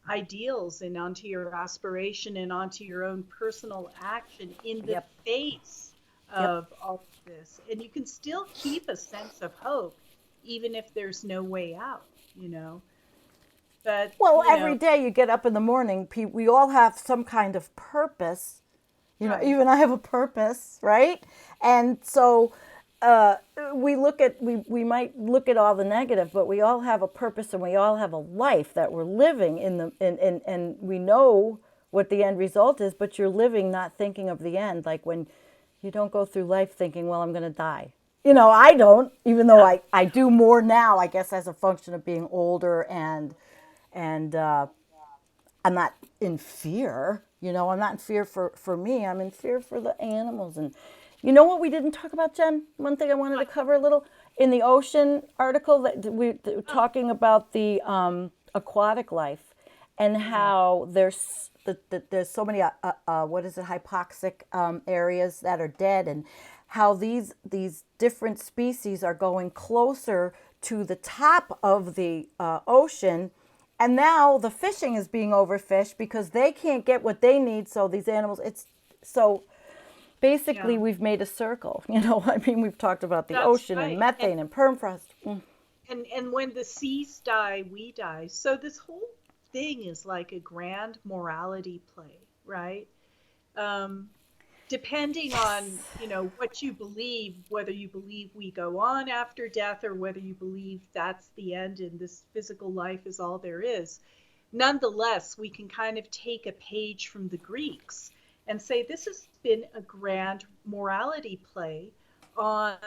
ideals and onto your aspiration and onto your own personal action in the Yep. face Yep. of all of this. And you can still keep a sense of hope, even if there's no way out, you know. But, Well, every day you get up in the morning, we all have some kind of purpose. right. Even I have a purpose, right? And so uh, we might look at all the negative, but we all have a purpose and we all have a life that we're living and we know what the end result is, but you're living not thinking of the end. Like when you don't go through life thinking, well, I'm going to die. I don't, even though Yeah. I do more now, I guess, as a function of being older and I'm not in fear. I'm not in fear for me. I'm in fear for the animals. And you know what we didn't talk about, Jen? One thing I wanted to But, cover a little in the ocean article that we talking about the aquatic life and yeah. how there's so many what is it, hypoxic areas that are dead, and how these different species are going closer to the top of the ocean, and now the fishing is being overfished because they can't get what they need. So these animals, it's so basically Yeah. we've made a circle. I mean, we've talked about the That's ocean and right. And methane and permafrost. and when the seas die, we die. So this whole thing is like a grand morality play, right? Um, Depending on, Yes. what you believe, whether you believe we go on after death or whether you believe that's the end and this physical life is all there is. Nonetheless, we can kind of take a page from the Greeks and say this has been a grand morality play on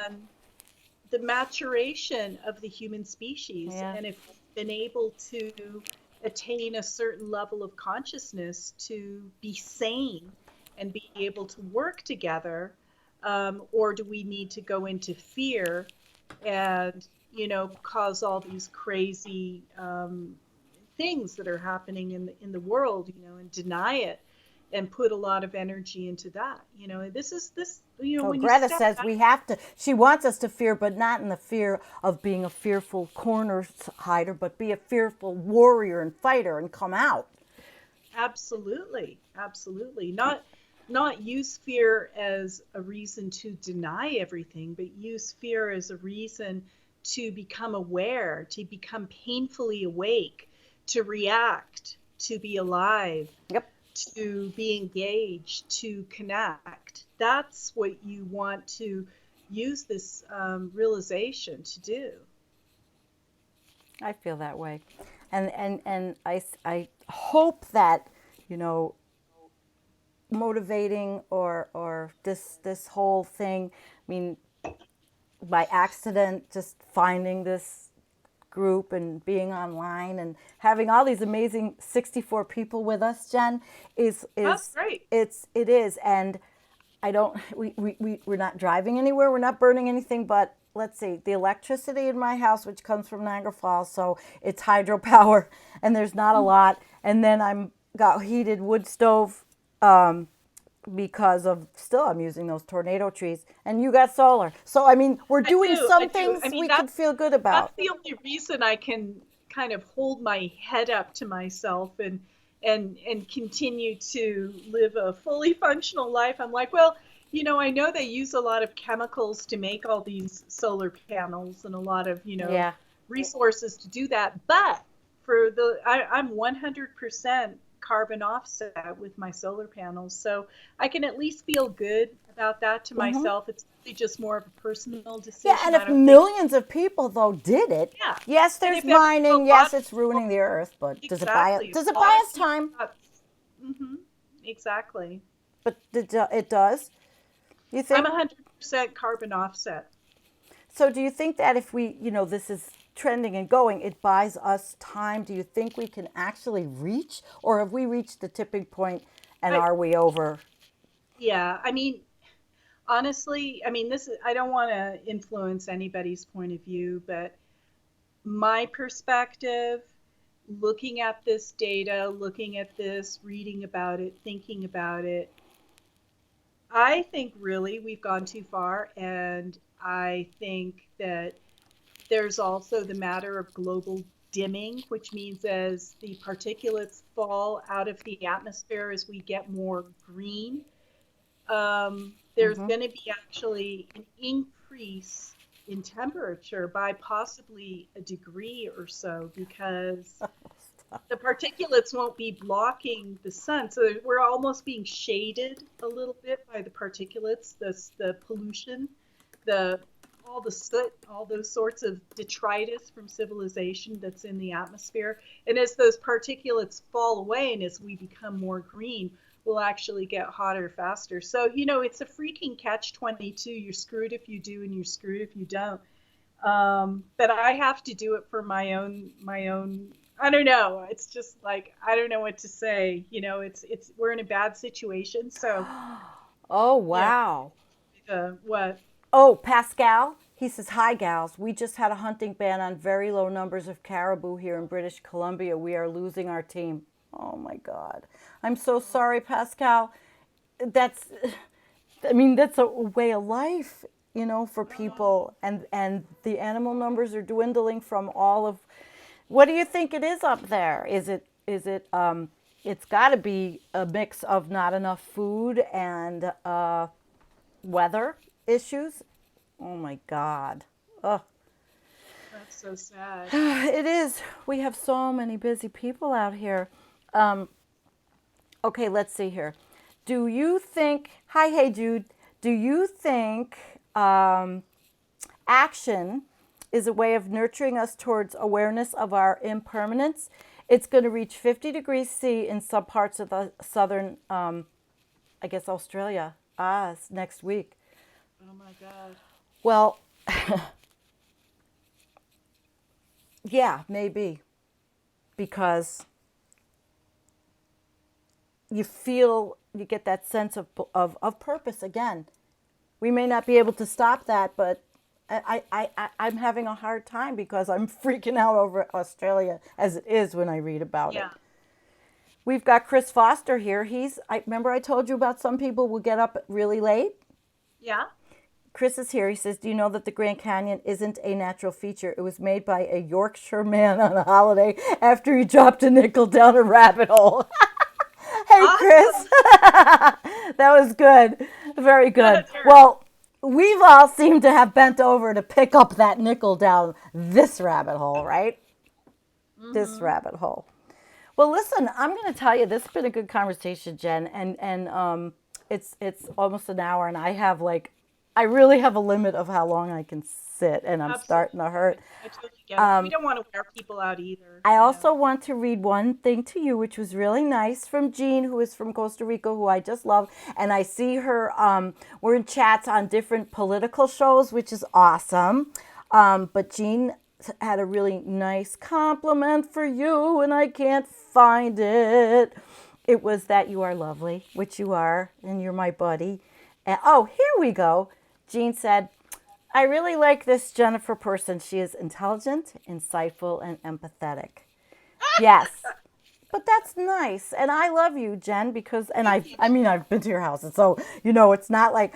the maturation of the human species. Yeah. And if we've been able to attain a certain level of consciousness to be sane and be able to work together, or do we need to go into fear and cause all these crazy things that are happening in the world, and deny it and put a lot of energy into that. This is this, Oh, when you Greta step says back. we have to. She wants us to fear, but not in the fear of being a fearful corner hider, but be a fearful warrior and fighter and come out. Absolutely, absolutely. Not use fear as a reason to deny everything, but use fear as a reason to become aware, to become painfully awake, to react, to be alive, Yep. to be engaged, to connect. That's what you want to use this realization to do. I feel that way, and I hope that you know motivating or this whole thing. I mean, by accident, just finding this group and being online and having all these amazing 64 people with us, Jen, That's is great. it is. And I don't we're not driving anywhere, we're not burning anything, but let's see, the electricity in my house, which comes from Niagara Falls, so it's hydropower and there's not a lot. And then I'm got heated wood stove, because of still I'm using those tornado trees, and you got solar. So I mean, we're I doing do. I some do. I things mean, we could feel good that's about. the only reason I can kind of hold my head up to myself and continue to live a fully functional life. I'm like, well, I know they use a lot of chemicals to make all these solar panels and a lot of, Yeah. resources to do that, but I'm 100% carbon offset with my solar panels, so I can at least feel good about that to Hmm. myself. It's really just more of a personal Yeah, decision. and I if don't think, millions of people though did it, yeah. yes, And there's if a mining, lot yes, of it's ruining people, the earth, but exactly, if does it a lot buy of us people time? got, hmm exactly. But it does. You I'm think? 100% carbon offset. So do you think that if we, this is trending and going, it buys us time? Do you think we can actually reach, or have we reached the tipping point and I, are we over? yeah, I mean, honestly, I mean, I don't want to influence anybody's point of view, but my perspective, looking at this data, looking at this, reading about it, thinking about it, I think really we've gone too far, and I think that there's also the matter of global dimming, which means as the particulates fall out of the atmosphere, as we get more green, there's Mm-hmm. going to be actually an increase in temperature by possibly a degree or so because the particulates won't be blocking the sun. So we're almost being shaded a little bit by the particulates, the pollution, the all the soot, all those sorts of detritus from civilization that's in the atmosphere. And as those particulates fall away and as we become more green, we'll actually get hotter faster. So, it's a freaking catch 22. You're screwed if you do and you're screwed if you don't. But I have to do it for my own. I don't know. It's just like I don't know what to say. It's we're in a bad situation. So Oh, yeah, wow. what? Oh, Pascal, he says, hi, gals. We just had a hunting ban on very low numbers of caribou here in British Columbia. We are losing our team. Oh, my God. I'm so sorry, Pascal. That's, I mean, that's a way of life, for people. And the animal numbers are dwindling from all of, what do you think it is up there? It's got to be a mix of not enough food and weather issues. Oh my God. Oh, That's so sad. it is. We have so many busy people out here. Um, okay, let's see here. Do you think, hi, hey, Jude, do you think action is a way of nurturing us towards awareness of our impermanence? It's going to reach 50 degrees C in some parts of the southern, I guess, Australia, next week. Oh my God. Well, yeah, maybe. Because you get that sense of purpose again. We may not be able to stop that, but I'm having a hard time because I'm freaking out over Australia as it is when I read about it. Yeah. We've got Chris Foster here. Remember I told you about some people will get up really late? Yeah. Chris is here. He says, do you know that the Grand Canyon isn't a natural feature? It was made by a Yorkshire man on a holiday after he dropped a nickel down a rabbit hole. Hey, Chris. Awesome. That was good. Very good. Well, we've all seemed to have bent over to pick up that nickel down this rabbit hole, right? This Mm-hmm. rabbit hole. Well, listen, I'm going to tell you, this has been a good conversation, Jen, and it's almost an hour, and I really have a limit of how long I can sit, and I'm starting to hurt. Absolutely. I totally get it. We don't want to wear people out either, I also want to read one thing to you, which was really nice from Jean, who is from Costa Rica, who I just love. And I see her, we're in chats on different political shows, which is awesome. But Jean had a really nice compliment for you, and I can't find it. It was that you are lovely, which you are, and you're my buddy. And, oh, here we go. Jean said, I really like this Jennifer person. She is intelligent, insightful, and empathetic. Yes, but that's nice, and I love you, Jen, because I mean I've been to your house, and so it's not like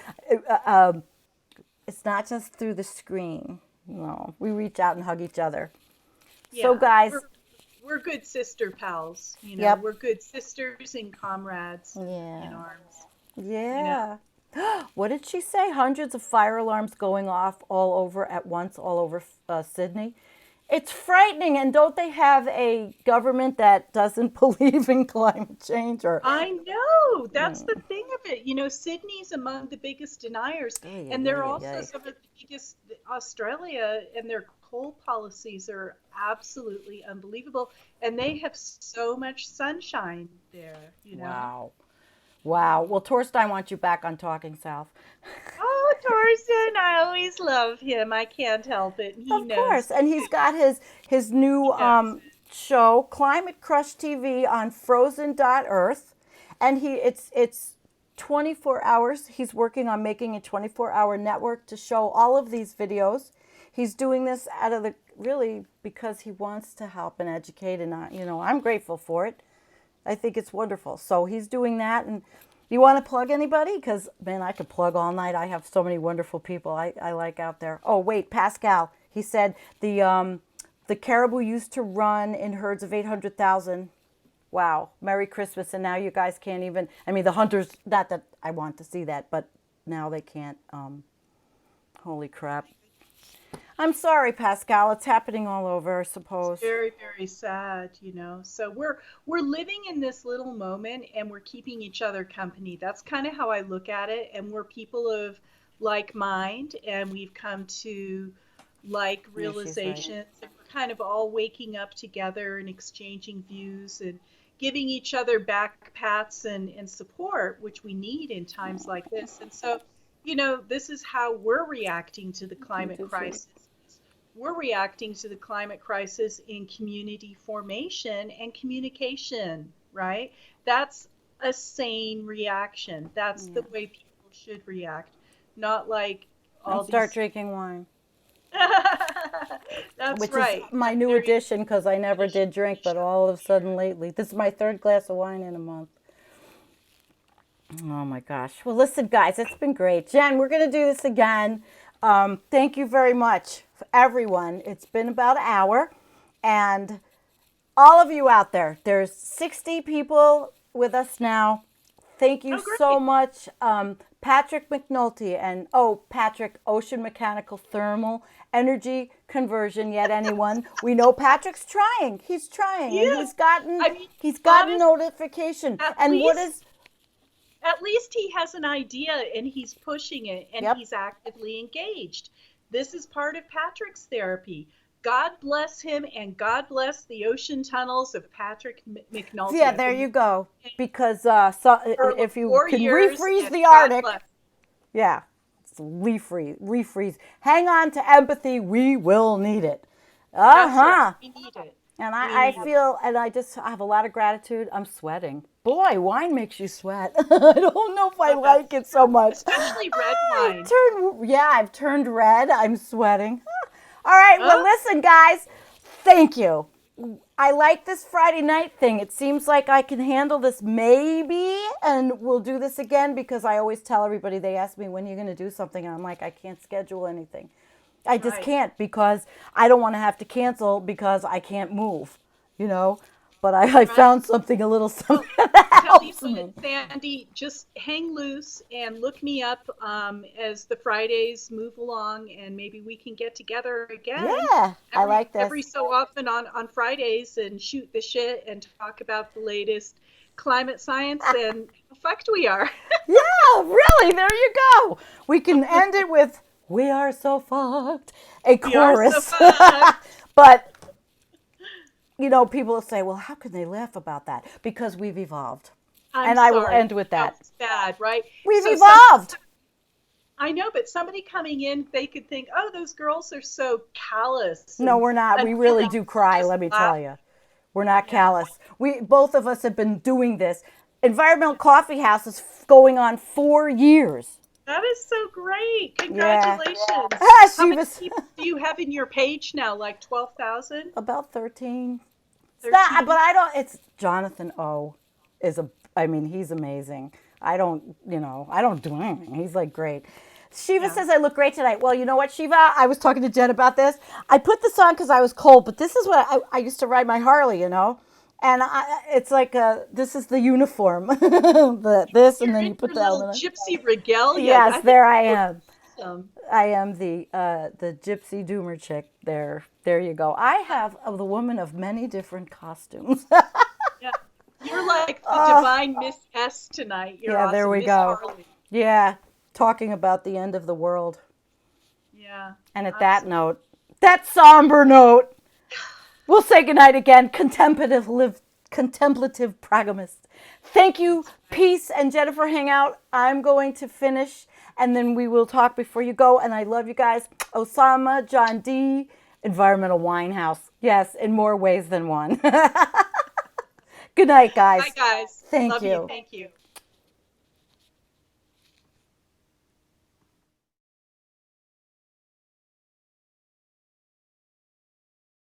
it's not just through the screen. No, we reach out and hug each other. So Yeah. guys, We're good sister pals, yep, we're good sisters and comrades in yeah, arms, you know. yeah. What did she say? Hundreds of fire alarms going off all over at once, all over Sydney. It's frightening. And don't they have a government that doesn't believe in climate change? Or I know. That's the thing of it. Sydney's among the biggest deniers, ay, and ay, they're ay, also ay. some of the biggest. Australia and their coal policies are absolutely unbelievable, and they have so much sunshine there. Wow, wow. Well, Torstein wants you back on Talking South. Oh, Torsten, I always love him. I can't help it. He Of knows course, and he's got his new he knows it. show, Climate Crush TV, on Frozen.Earth, and it's 24 hours. He's working on making a 24-hour network to show all of these videos. He's doing this out of the really because he wants to help and educate, and I'm grateful for it. I think it's wonderful. So he's doing that, and You want to plug anybody? Because, man, I could plug all night. I have so many wonderful people I like out there. Oh, wait, Pascal. He said the caribou used to run in herds of 800,000. Wow. Merry Christmas. And now you guys can't even, I mean, the hunters, not that I want to see that, but now they can't. Holy crap. I'm sorry, Pascal. It's happening all over, I suppose. Very, very sad, you know. So we're living in this little moment and we're keeping each other company. That's kind of how I look at it. And we're people of like mind and we've come to like Yeah, she's right. realizations and we're kind of all waking up together and exchanging views and giving each other back pats and support, which we need in times like this. And so, you know, this is how we're reacting to the You climate just right. crisis. We're reacting to the climate crisis in community formation and communication, right? That's a sane reaction. That's the Yeah. way people should react, not like And all start these. drinking wine, That's which is right. my new There you addition because I never finish did drink, finish but up. all of a sudden lately, this is my third glass of wine in a month. Oh my gosh. Well, listen, guys, it's been great. Jen, we're going to do this again. Thank you very much, for everyone. It's been about an hour. And all of you out there, there's 60 people with us now. Thank you Oh, so great. much, Patrick McNulty and Patrick, Ocean Mechanical Thermal Energy Conversion. Yet anyone? We know Patrick's trying. He's trying, and Yeah. he's gotten I mean, he's gotten honest, notification. at And what least is? at least he has an idea and he's pushing it and Yep. he's actively engaged. This is part of Patrick's therapy. God bless him and God bless the ocean tunnels of Patrick McNulty. Yeah, I've there been you with go. him Because for if you 4 can years refreeze and the God Arctic, bless. yeah, it's refreeze. Hang on to empathy. We will need it. Uh That's right. huh. We need it. And We I need it. feel, and I have a lot of gratitude. I'm sweating. Boy, wine makes you sweat. I don't know if I Oh, like that's it so true. much. Especially red I've wine. turned, yeah, I've turned red. I'm sweating. All right, well, Huh? listen, guys, thank you. I like this Friday night thing. It seems like I can handle this maybe, and we'll do this again because I always tell everybody, they ask me, when are you going to do something? And I'm like, I can't schedule anything. I just Right. can't because I don't want to have to cancel because I can't move, you know? But I Right. found something, a little something Well, that tell you helps what, me. Sandy, just hang loose and look me up as the Fridays move along, and maybe we can get together again Yeah, I like every this. so often on Fridays and shoot the shit and talk about the latest climate science and how fucked we are. Yeah, really, there you go. We can end it with "We are so fucked," a We are so chorus. fucked. But, people will say, well, how can they laugh about that? Because we've evolved. I'm And I will sorry. end with No, that. it's bad, right? We've So some evolved. I know, but somebody coming in, they could think, "Oh, those girls are so callous No, and we're not. We really unwilling do to cry, just let me laugh." tell you. We're not Yeah, callous. We both of us have been doing this. Environmental Coffee House is going on 4 years. that is so great. Yeah. Congratulations. Ah, How she many was people do you have in your page now? Like 12,000? about 13. It's not, but 13? I don't, it's Jonathan O I mean, he's amazing. I don't do anything. He's like great. Shiva Yeah. says I look great tonight. Well, you know what, Shiva? I was talking to Jen about this. I put this on because I was cold, but this is what I used to ride my Harley, And it's like this is the uniform. This, and You're then in you put your the little helmet on. gypsy regalia. Yes, I think there I you look am. awesome. I am the gypsy doomer chick. There you go. I have the woman of many different costumes. Yeah. You're like the Oh, divine Miss S tonight. You're yeah, there awesome. we Miss go. Harley. Yeah, talking about the end of the world. Yeah, And at that absolutely. note, that somber note, we'll say goodnight again. Contemplative progamist. Thank you, That's right. Peace and Jennifer. Hang out. I'm going to finish, and then we will talk before you go. And I love you guys. Osama, John D, Environmental Winehouse. Yes, in more ways than one. Good night, Bye, guys. guys. Thank Love you. you. Thank you.